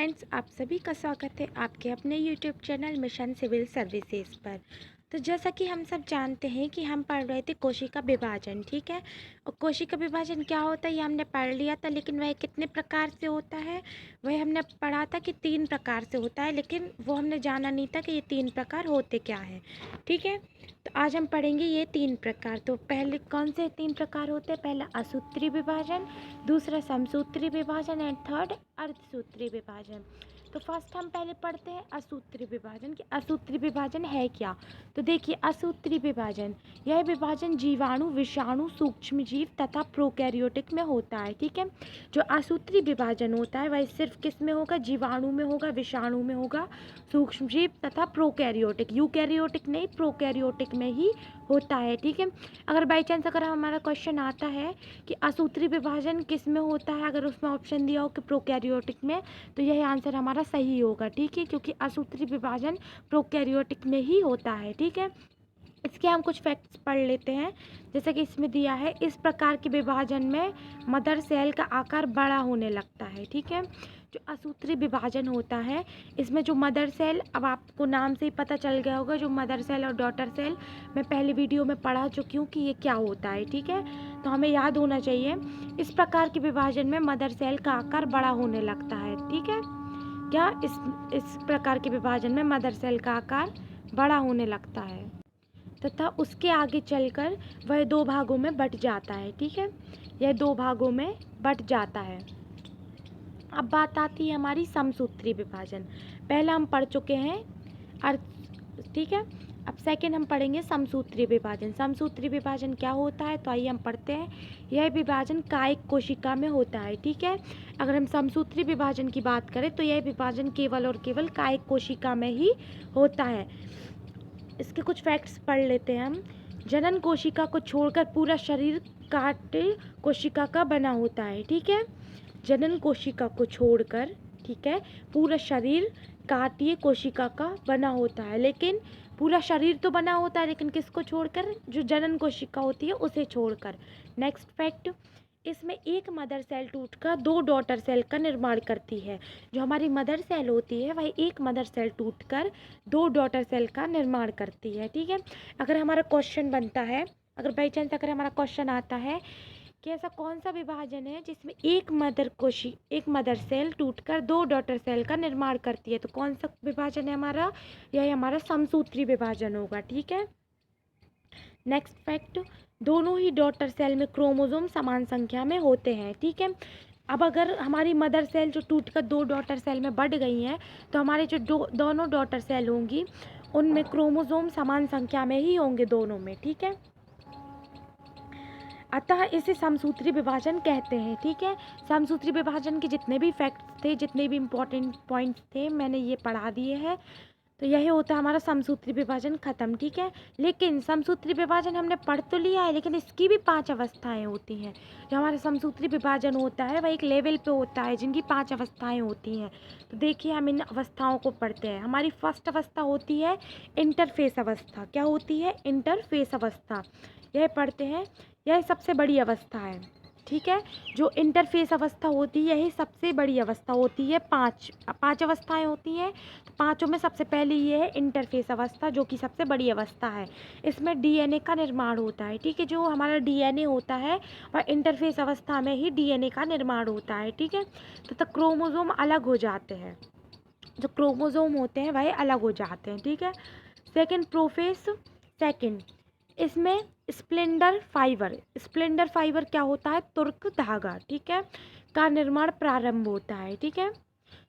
Friends, आप सभी का स्वागत है आपके अपने YouTube channel mission civil services पर। तो जैसा कि हम सब जानते हैं कि हम पढ़ रहे थे कोशिका विभाजन, ठीक है। और कोशिका विभाजन क्या होता है ये हमने पढ़ लिया था, लेकिन वह कितने प्रकार से होता है वह हमने पढ़ा था कि 3 प्रकार से होता है, लेकिन वो हमने जाना नहीं था कि ये 3 प्रकार होते क्या हैं, ठीक है। तो आज हम पढ़ेंगे ये 3 प्रकार। तो पहले कौन से 3 प्रकार होते हैं? पहला असूत्री विभाजन, दूसरा समसूत्री विभाजन एंड थर्ड अर्धसूत्री विभाजन। तो फर्स्ट हम पहले पढ़ते हैं असूत्री विभाजन कि असूत्री विभाजन है क्या। तो देखिए, असूत्री विभाजन यह विभाजन जीवाणु, विषाणु, सूक्ष्मजीव तथा प्रोकैरियोटिक में होता है, ठीक है। जो असूत्री विभाजन होता है वह सिर्फ किस में होगा? जीवाणु में होगा, विषाणु में होगा, सूक्ष्मजीव तथा प्रोकैरियोटिक, यूकैरियोटिक नहीं, प्रोकैरियोटिक में ही होता है, ठीक है। अगर बाई चांस अगर हमारा क्वेश्चन आता है कि असूत्री विभाजन किस में होता है, अगर उसमें ऑप्शन दिया हो कि प्रोकैरियोटिक में, तो यह आंसर हमारा सही होगा, ठीक है, क्योंकि असूत्री विभाजन प्रोकैरियोटिक में ही होता है, ठीक है। इसके हम कुछ फैक्ट्स पढ़ लेते हैं। जैसे कि इसमें दिया है, इस प्रकार के विभाजन में मदर सेल का आकार बड़ा होने लगता है, ठीक है। जो असूत्री विभाजन होता है इसमें जो मदर सेल, अब आपको नाम से ही पता चल गया होगा, जो मदर सेल और डॉटर सेल मैं पहले वीडियो में पढ़ा चुकी हूँ कि ये क्या होता है, ठीक है। तो हमें याद होना चाहिए, इस प्रकार के विभाजन में मदर सेल का आकार बड़ा होने लगता है, ठीक है। क्या इस प्रकार के विभाजन में मदर सेल का आकार बड़ा होने लगता है तथा उसके आगे चलकर वह 2 भागों में बट जाता है, ठीक है। यह 2 भागों में बट जाता है। अब बात आती है हमारी समसूत्री विभाजन। पहला हम पढ़ चुके हैं अर्थ, ठीक है। अब सेकंड हम पढ़ेंगे समसूत्री विभाजन। समसूत्री विभाजन क्या होता है? तो आइए हम पढ़ते हैं। यह विभाजन कायिक कोशिका में होता है, ठीक है। अगर हम समसूत्री विभाजन की बात करें तो यह विभाजन केवल और केवल कायिक कोशिका में ही होता है। इसके कुछ फैक्ट्स पढ़ लेते हैं हम। जनन कोशिका को छोड़कर पूरा शरीर काट कोशिका का बना होता है, ठीक है। जनन कोशिका को छोड़कर, ठीक है, पूरा शरीर काटीय कोशिका का बना होता है, लेकिन पूरा शरीर तो बना होता है, लेकिन किसको छोड़कर? जो जनन कोशिका होती है उसे छोड़कर। नेक्स्ट फैक्ट, इसमें एक मदर सेल टूटकर 2 डॉटर सेल का निर्माण करती है। जो हमारी मदर सेल होती है वह एक मदर सेल टूटकर 2 डॉटर सेल का निर्माण करती है, ठीक है। अगर हमारा क्वेश्चन बनता है, अगर बाई चांस अगर हमारा क्वेश्चन आता है कि ऐसा कौन सा विभाजन है जिसमें एक मदर सेल टूटकर 2 डॉटर सेल का निर्माण करती है, तो कौन सा विभाजन है हमारा? यह हमारा समसूत्री विभाजन होगा, ठीक है। नेक्स्ट फैक्ट, दोनों ही डॉटर सेल में क्रोमोसोम समान संख्या में होते हैं, ठीक है। अब अगर हमारी मदर सेल जो टूटकर 2 डॉटर सेल में बढ़ गई हैं, तो हमारे जो दोनों डॉटर सेल होंगी उनमें क्रोमोसोम समान संख्या में ही होंगे दोनों में, ठीक है। अतः इसे समसूत्री विभाजन कहते हैं, ठीक है। समसूत्री विभाजन के जितने भी फैक्ट्स थे, जितने भी इम्पोर्टेंट पॉइंट्स थे, मैंने ये पढ़ा दिए हैं। तो यही होता है हमारा समसूत्री विभाजन खत्म, ठीक है। लेकिन समसूत्री विभाजन हमने पढ़ तो लिया है, लेकिन इसकी भी 5 अवस्थाएं होती हैं। जो हमारा समसूत्री विभाजन होता है वह एक लेवल पे होता है जिनकी 5 अवस्थाएं होती हैं। तो देखिए, हम इन अवस्थाओं को पढ़ते हैं। हमारी फर्स्ट अवस्था होती है इंटरफेस अवस्था। क्या होती है? इंटरफेस अवस्था। यह पढ़ते हैं, यह सबसे बड़ी अवस्था है, ठीक है। जो इंटरफेस अवस्था होती है यही सबसे बड़ी अवस्था होती है। 5 अवस्थाएं होती हैं, तो पाँचों में सबसे पहले ये है इंटरफेस अवस्था, जो कि सबसे बड़ी अवस्था है। इसमें डीएनए का निर्माण होता है, ठीक है। जो हमारा डीएनए होता है वह इंटरफेस अवस्था में ही डीएनए का निर्माण होता है, ठीक है। तो क्रोमोसोम अलग हो जाते हैं, जो क्रोमोसोम होते हैं वह अलग हो जाते हैं, ठीक है। सेकेंड, प्रोफेस सेकेंड, इसमें स्प्लेंडर फाइबर क्या होता है? तुर्क धागा, ठीक है, का निर्माण प्रारंभ होता है, ठीक है।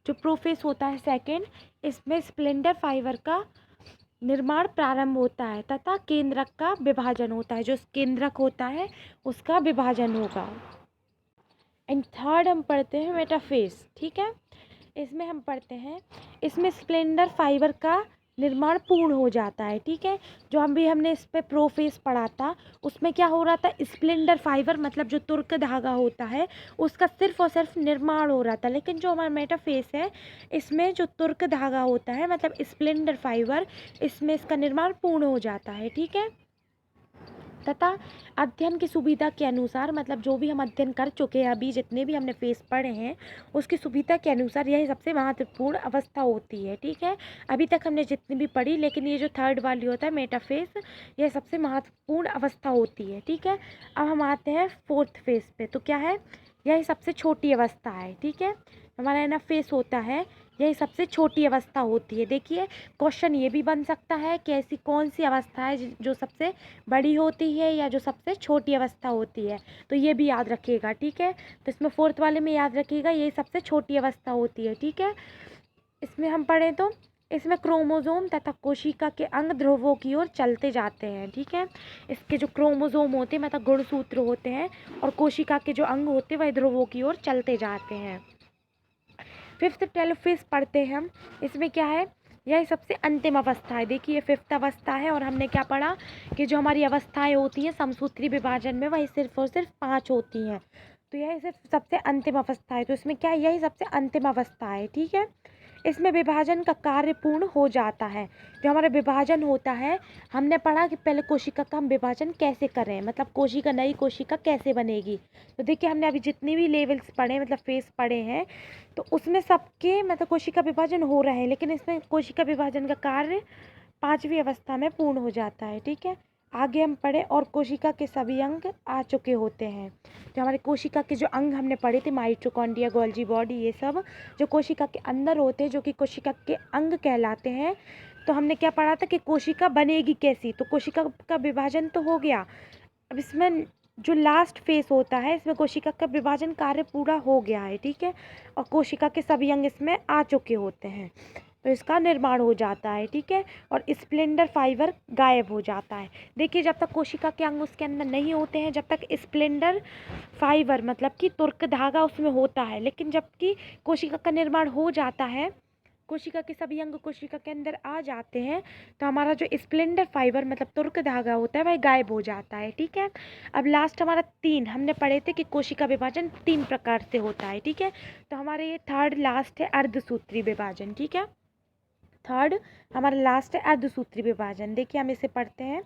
जो प्रोफेस होता है सेकेंड, इसमें स्प्लेंडर फाइबर का निर्माण प्रारंभ होता है तथा केंद्रक का विभाजन होता है। जो केंद्रक होता है उसका विभाजन होगा। एंड थर्ड हम पढ़ते हैं मेटाफेस, ठीक है। इसमें हम पढ़ते हैं, इसमें स्प्लेंडर फाइबर का निर्माण पूर्ण हो जाता है, ठीक है। जो हमने इस पे प्रोफेस पढ़ा था उसमें क्या हो रहा था? स्प्लेंडर फाइबर मतलब जो तुर्क धागा होता है उसका सिर्फ और सिर्फ निर्माण हो रहा था, लेकिन जो हमारा मेटाफेस है इसमें जो तुर्क धागा होता है मतलब स्प्लेंडर फाइबर, इसमें इसका निर्माण पूर्ण हो जाता है, ठीक है। तथा अध्ययन की सुविधा के अनुसार, मतलब जो भी हम अध्ययन कर चुके हैं अभी, जितने भी हमने फेस पढ़े हैं उसकी सुविधा के अनुसार यही सबसे महत्वपूर्ण अवस्था होती है। ठीक है, अभी तक हमने जितनी भी पढ़ी, लेकिन ये जो थर्ड वाली होता है मेटाफेज, यह सबसे महत्वपूर्ण अवस्था होती है। ठीक है, अब हम आते हैं फोर्थ फेज पे। तो क्या है, यही सबसे छोटी अवस्था है। ठीक है, हमारा है ना फेस होता है, यही सबसे छोटी अवस्था होती है। देखिए, क्वेश्चन ये भी बन सकता है कि ऐसी कौन सी अवस्था है जो सबसे बड़ी होती है या जो सबसे छोटी अवस्था होती है, तो ये भी याद रखिएगा। ठीक है, तो इसमें फोर्थ वाले में याद रखिएगा यही सबसे छोटी अवस्था होती है। ठीक है, इसमें हम पढ़ें तो इसमें क्रोमोसोम तथा कोशिका के अंग ध्रुवों की ओर चलते जाते हैं। ठीक है, इसके जो क्रोमोसोम होते हैं मतलब गुणसूत्र होते हैं, और कोशिका के जो अंग होते हैं वह ध्रुवों की ओर चलते जाते हैं। फिफ्थ टेलोफेज पढ़ते हैं हम। इसमें क्या है, यह सबसे अंतिम अवस्था है। देखिए, फिफ्थ अवस्था है और हमने क्या पढ़ा कि जो हमारी अवस्थाएं होती हैं समसूत्री विभाजन में, वही सिर्फ और सिर्फ 5 होती हैं। तो यह सिर्फ सबसे अंतिम अवस्था है। तो इसमें क्या है, यही सबसे अंतिम अवस्था है। ठीक है, इसमें विभाजन का कार्य पूर्ण हो जाता है। जो हमारा विभाजन होता है, हमने पढ़ा कि पहले कोशिका का हम विभाजन कैसे करें, मतलब कोशिका, नई कोशिका कैसे बनेगी। तो देखिए, हमने अभी जितने भी लेवल्स पढ़े मतलब फेस पढ़े हैं, तो उसमें सबके मतलब कोशिका विभाजन हो रहे हैं, लेकिन इसमें कोशिका विभाजन का कार्य 5वीं अवस्था में पूर्ण हो जाता है। ठीक है, आगे हम पढ़े और कोशिका के सभी अंग आ चुके होते हैं। जो हमारे कोशिका के जो अंग हमने पढ़े थे, माइटोकॉन्ड्रिया, गोल्जी बॉडी, ये सब जो कोशिका के अंदर होते हैं, जो कि कोशिका के अंग कहलाते हैं। तो हमने क्या पढ़ा था कि कोशिका बनेगी कैसी, तो कोशिका का विभाजन तो हो गया। अब इसमें जो लास्ट फेस होता है, इसमें कोशिका का विभाजन कार्य पूरा हो गया है। ठीक है, और कोशिका के सभी अंग इसमें आ चुके होते हैं, तो इसका निर्माण हो जाता है। ठीक है, और स्प्लेंडर फाइबर गायब हो जाता है। देखिए, जब तक कोशिका के अंग उसके अंदर नहीं होते हैं, जब तक स्प्लेंडर फाइबर मतलब कि तुर्क धागा उसमें होता है, लेकिन जबकि कोशिका का निर्माण हो जाता है, कोशिका के सभी अंग कोशिका के अंदर आ जाते हैं, तो हमारा जो स्प्लेंडर फाइबर मतलब तुर्क धागा होता है वह गायब हो जाता है। ठीक है, अब लास्ट हमारा 3 हमने पढ़े थे कि कोशिका विभाजन 3 प्रकार से होता है। ठीक है, तो हमारे ये थर्ड लास्ट है अर्धसूत्री विभाजन। ठीक है, थर्ड हमारा लास्ट है अर्धसूत्री विभाजन। देखिए, हम इसे पढ़ते हैं।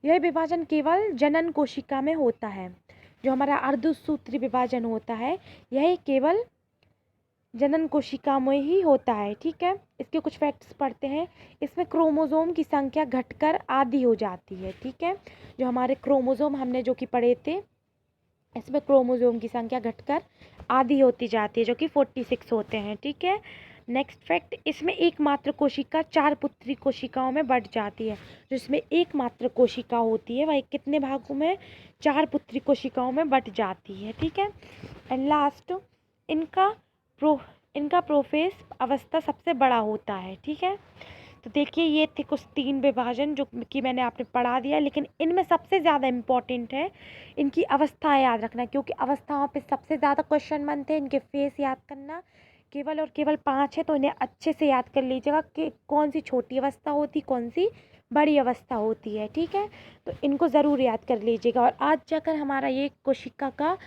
यह विभाजन केवल जनन कोशिका में होता है। जो हमारा अर्धसूत्री विभाजन होता है, यह केवल जनन कोशिका में ही होता है। ठीक है, इसके कुछ फैक्ट्स पढ़ते हैं। इसमें क्रोमोसोम की संख्या घटकर आधी हो जाती है। ठीक है, जो हमारे क्रोमोसोम हमने जो कि पढ़े थे, इसमें क्रोमोसोम की संख्या घटकर आधी होती जाती है, जो कि 46 होते हैं। ठीक है, नेक्स्ट फैक्ट, इसमें एकमात्र कोशिका 4 पुत्री कोशिकाओं में बढ़ जाती है। जिसमें एकमात्र कोशिका होती है वह कितने भागों में, 4 पुत्री कोशिकाओं में बढ़ जाती है। ठीक है, एंड लास्ट, इनका इनका प्रोफेस अवस्था सबसे बड़ा होता है। ठीक है, तो देखिए, ये थे कुछ 3 विभाजन जो कि मैंने आपने पढ़ा दिया, लेकिन इनमें सबसे ज़्यादा इम्पॉर्टेंट है इनकी अवस्थाएं याद रखना, क्योंकि अवस्थाओं पे सबसे ज़्यादा क्वेश्चन बनते हैं। इनके फेस याद करना केवल और केवल 5 है, तो इन्हें अच्छे से याद कर लीजिएगा कि कौन सी छोटी अवस्था होती, कौन सी बड़ी अवस्था होती है। ठीक है, तो इनको ज़रूर याद कर लीजिएगा। और आज जाकर हमारा ये कोशिका का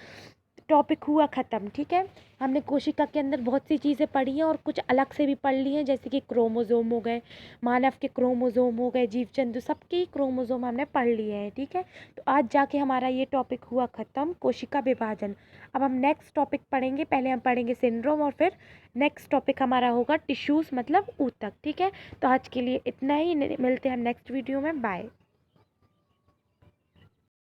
टॉपिक हुआ ख़त्म। ठीक है, हमने कोशिका के अंदर बहुत सी चीज़ें पढ़ी हैं और कुछ अलग से भी पढ़ ली हैं, जैसे कि क्रोमोसोम हो गए, मानव के क्रोमोसोम हो गए, जीव जंतु सबके क्रोमोसोम हमने पढ़ लिए हैं। ठीक है, तो आज जाके हमारा ये टॉपिक हुआ ख़त्म, कोशिका विभाजन। अब हम नेक्स्ट टॉपिक पढ़ेंगे, पहले हम पढ़ेंगे सिंड्रोम और फिर नेक्स्ट टॉपिक हमारा होगा टिश्यूज़ मतलब ऊतक। ठीक है, तो आज के लिए इतना ही, मिलते हैं हम नेक्स्ट वीडियो में। बाय।